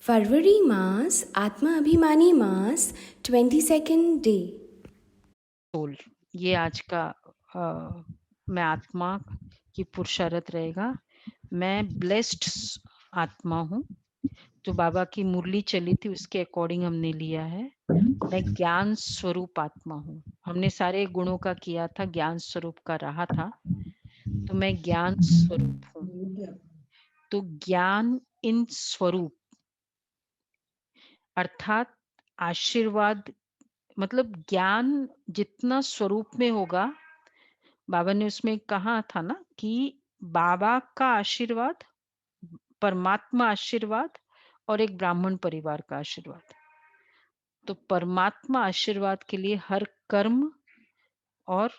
फरवरी मास आत्मा अभिमानी मास 22nd day. Soul, ये आज का मैं आत्मा की पुरुषार्थ रहेगा। मैं ब्लेस्ड आत्मा हूँ। जो बाबा की मुरली चली थी उसके अकॉर्डिंग हमने लिया है। मैं ज्ञान स्वरूप आत्मा हूँ। हमने सारे गुणों का किया था, ज्ञान स्वरूप का रहा था, तो मैं ज्ञान स्वरूप हूँ। तो ज्ञान इन स्वरूप अर्थात आशीर्वाद, मतलब ज्ञान जितना स्वरूप में होगा, बाबा ने उसमें कहा था ना कि बाबा का आशीर्वाद, परमात्मा आशीर्वाद और एक ब्राह्मण परिवार का आशीर्वाद। तो परमात्मा आशीर्वाद के लिए हर कर्म और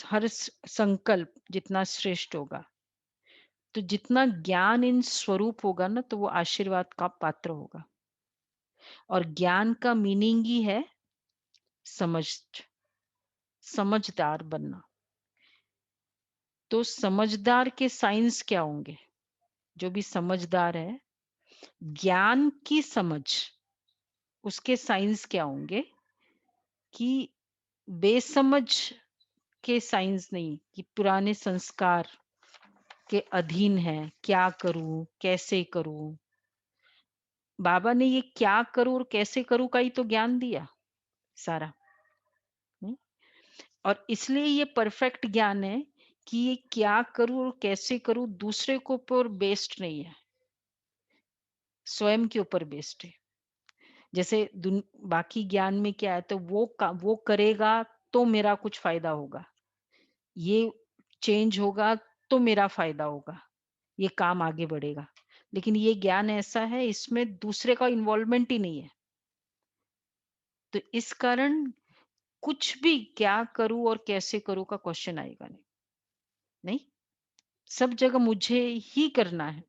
हर संकल्प जितना श्रेष्ठ होगा, तो जितना ज्ञान इन स्वरूप होगा ना, तो वो आशीर्वाद का पात्र होगा। और ज्ञान का मीनिंग ही है समझदार बनना। तो समझदार के साइंस क्या होंगे? जो भी समझदार है, ज्ञान की समझ, उसके साइंस क्या होंगे? कि बेसमझ के साइंस नहीं, कि पुराने संस्कार के अधीन है, क्या करूं, कैसे करूं। बाबा ने ये क्या करूं और कैसे करूं का ही तो ज्ञान दिया सारा। हम्म? और इसलिए ये परफेक्ट ज्ञान है कि ये क्या करूं और कैसे करूं दूसरे के ऊपर बेस्ड नहीं है, स्वयं के ऊपर बेस्ड है। जैसे बाकी ज्ञान में क्या है, तो वो करेगा तो मेरा कुछ फायदा होगा, ये चेंज होगा तो मेरा फायदा होगा, ये काम आगे बढ़ेगा। लेकिन ये ज्ञान ऐसा है, इसमें दूसरे का इन्वॉल्वमेंट ही नहीं है। तो इस कारण कुछ भी क्या करूं और कैसे करूं का क्वेश्चन आएगा नहीं। नहीं, सब जगह मुझे ही करना है।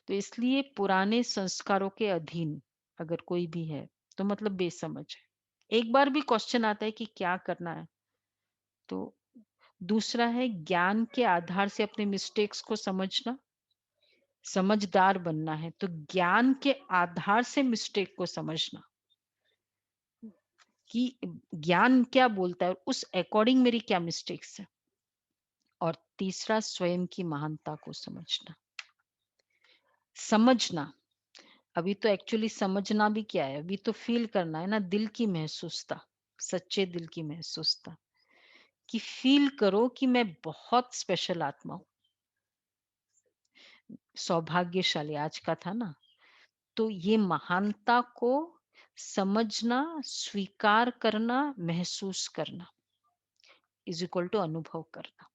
तो इसलिए पुराने संस्कारों के अधीन अगर कोई भी है, तो मतलब बेसमझ है। एक बार भी क्वेश्चन आता है कि क्या करना है, तो दूसरा है ज्ञान के आधार से अपने मिस्टेक्स को समझना, समझदार बनना है। तो ज्ञान के आधार से मिस्टेक को समझना कि ज्ञान क्या बोलता है, उस अकॉर्डिंग मेरी क्या मिस्टेक्स है। और तीसरा स्वयं की महानता को समझना। समझना, अभी तो एक्चुअली समझना भी क्या है, अभी तो फील करना है ना, दिल की महसूसता, सच्चे दिल की महसूसता, कि फील करो कि मैं बहुत स्पेशल आत्मा हूं, सौभाग्यशाली आज का था ना। तो ये महानता को समझना, स्वीकार करना, महसूस करना इज इक्वल टू अनुभव करना।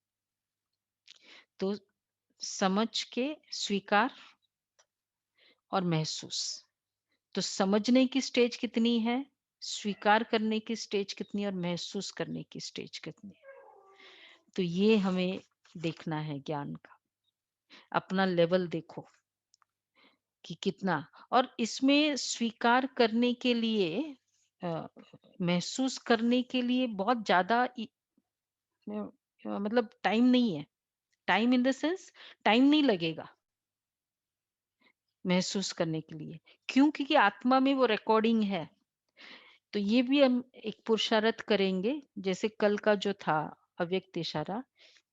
तो समझ के स्वीकार और महसूस। तो समझने की स्टेज कितनी है, स्वीकार करने की स्टेज कितनी है, और महसूस करने की स्टेज कितनी है। तो ये हमें देखना है ज्ञान का। अपना लेवल देखो कि कितना। और इसमें स्वीकार करने के लिए, महसूस करने के लिए बहुत ज्यादा मतलब टाइम नहीं है। Time in the sense, time नहीं लगेगा महसूस करने के लिए। क्यों? क्योंकि आत्मा में वो रिकॉर्डिंग है। तो ये भी हम एक पुरुषार्थ करेंगे, जैसे कल का जो था अव्यक्त इशारा,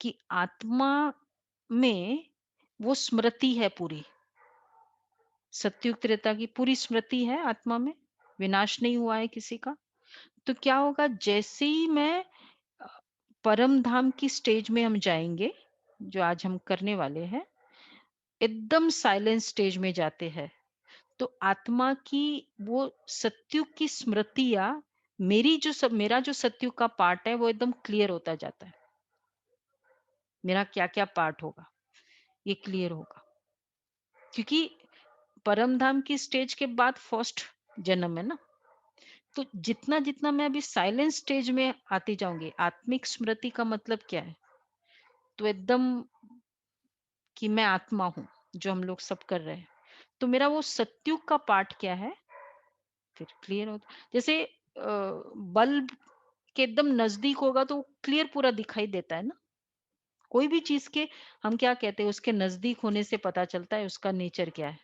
कि आत्मा में वो स्मृति है पूरी, सत्युग त्रेता की पूरी स्मृति है आत्मा में, विनाश नहीं हुआ है किसी का। तो क्या होगा, जैसे ही मैं अ, परम धाम की स्टेज में हम जाएंगे, जो आज हम करने वाले हैं, एकदम साइलेंस स्टेज में जाते हैं, तो आत्मा की वो सत्युग की स्मृतियां, मेरा जो सत्युग का पार्ट है वो एकदम क्लियर होता जाता है। मेरा क्या क्या पार्ट होगा ये क्लियर होगा, क्योंकि परम धाम की स्टेज के बाद फर्स्ट जन्म है ना। तो जितना जितना मैं अभी साइलेंस स्टेज में आती जाऊंगी, आत्मिक स्मृति का मतलब क्या है, तो एकदम कि मैं आत्मा हूं, जो हम लोग सब कर रहे हैं। तो मेरा वो सत्युग का पार्ट क्या है, फिर क्लियर होता। जैसे बल्ब के एकदम नजदीक होगा तो क्लियर पूरा दिखाई देता है ना। कोई भी चीज के हम क्या कहते हैं, उसके नजदीक होने से पता चलता है उसका नेचर क्या है।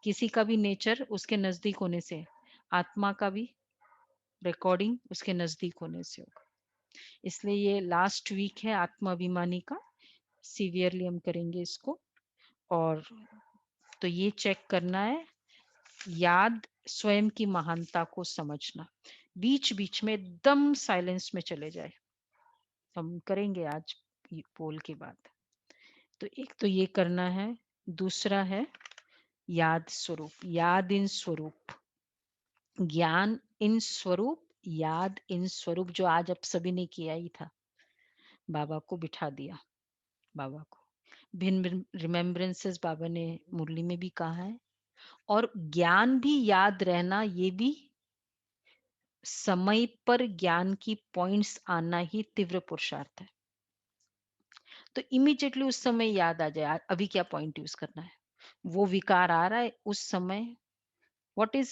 किसी का भी नेचर उसके नजदीक होने से, आत्मा का भी रिकॉर्डिंग उसके नजदीक होने से होगा। इसलिए ये लास्ट वीक है आत्माभिमानी का, सीवियरली हम करेंगे इसको। और तो ये चेक करना है, याद स्वयं की महानता को समझना, बीच बीच में एकदम साइलेंस में चले जाए, हम करेंगे आज पोल के बाद। तो एक तो ये करना है, दूसरा है याद स्वरूप, याद इन स्वरूप, ज्ञान इन स्वरूप, याद इन स्वरूप, जो आज आप सभी ने किया ही था, बाबा को बिठा दिया, बाबा को भिन्न रिमेम्बरेंसेस बाबा ने मुरली में भी कहा है। और ज्ञान भी याद रहना, ये भी समय पर ज्ञान की पॉइंट्स आना ही तीव्र पुरुषार्थ है। तो इमीडिएटली उस समय याद आ जाए अभी क्या पॉइंट यूज करना है, वो विकार आ रहा है उस समय, व्हाट इज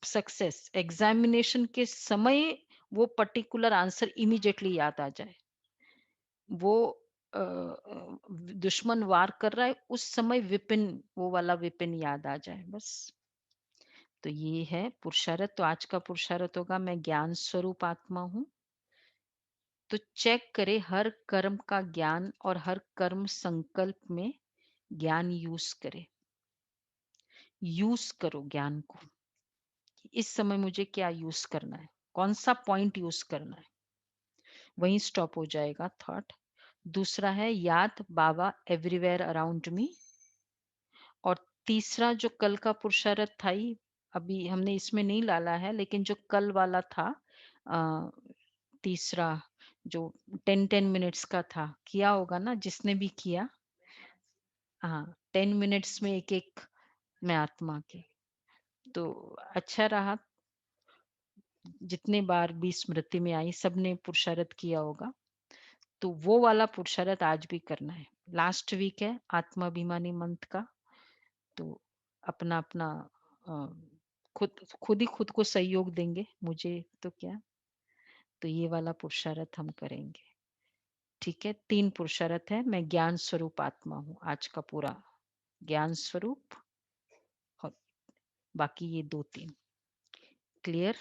सक्सेस, एग्जामिनेशन के समय वो पर्टिकुलर आंसर इमीडिएटली याद आ जाए। वो दुश्मन वार कर रहा है उस समय विपिन, वो वाला विपिन याद आ जाए बस। तो ये है पुरुषार्थ। तो आज का पुरुषार्थ होगा, मैं ज्ञान स्वरूप आत्मा हूँ। तो चेक करे हर कर्म का ज्ञान और हर कर्म संकल्प में ज्ञान यूज करे, यूज करो ज्ञान को। इस समय मुझे क्या यूज करना है, कौन सा पॉइंट यूज करना है, वहीं स्टॉप हो जाएगा थॉट। दूसरा है याद बाबा एवरीवेयर अराउंड मी। और तीसरा जो कल का पुरुषार्थ था ही, अभी हमने इसमें नहीं डाला है, लेकिन जो कल वाला था तीसरा, जो 10-10 मिनट्स का था, किया होगा ना जिसने भी किया। हाँ, 10 मिनट्स में एक एक मैं आत्मा के, तो अच्छा रहा। जितने बार भी स्मृति में आई सबने पुरुषार्थ किया होगा, तो वो वाला पुरुषार्थ आज भी करना है। लास्ट वीक है आत्माभिमानी मंथ का, तो अपना अपना अ, खुद खुद ही खुद को सहयोग देंगे, मुझे तो क्या। तो ये वाला पुरुषार्थ हम करेंगे, ठीक है। 3 पुरुषार्थ है, मैं ज्ञान स्वरूप आत्मा हूँ आज का पूरा, ज्ञान स्वरूप, और बाकी ये 2-3 क्लियर।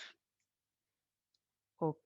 ओके।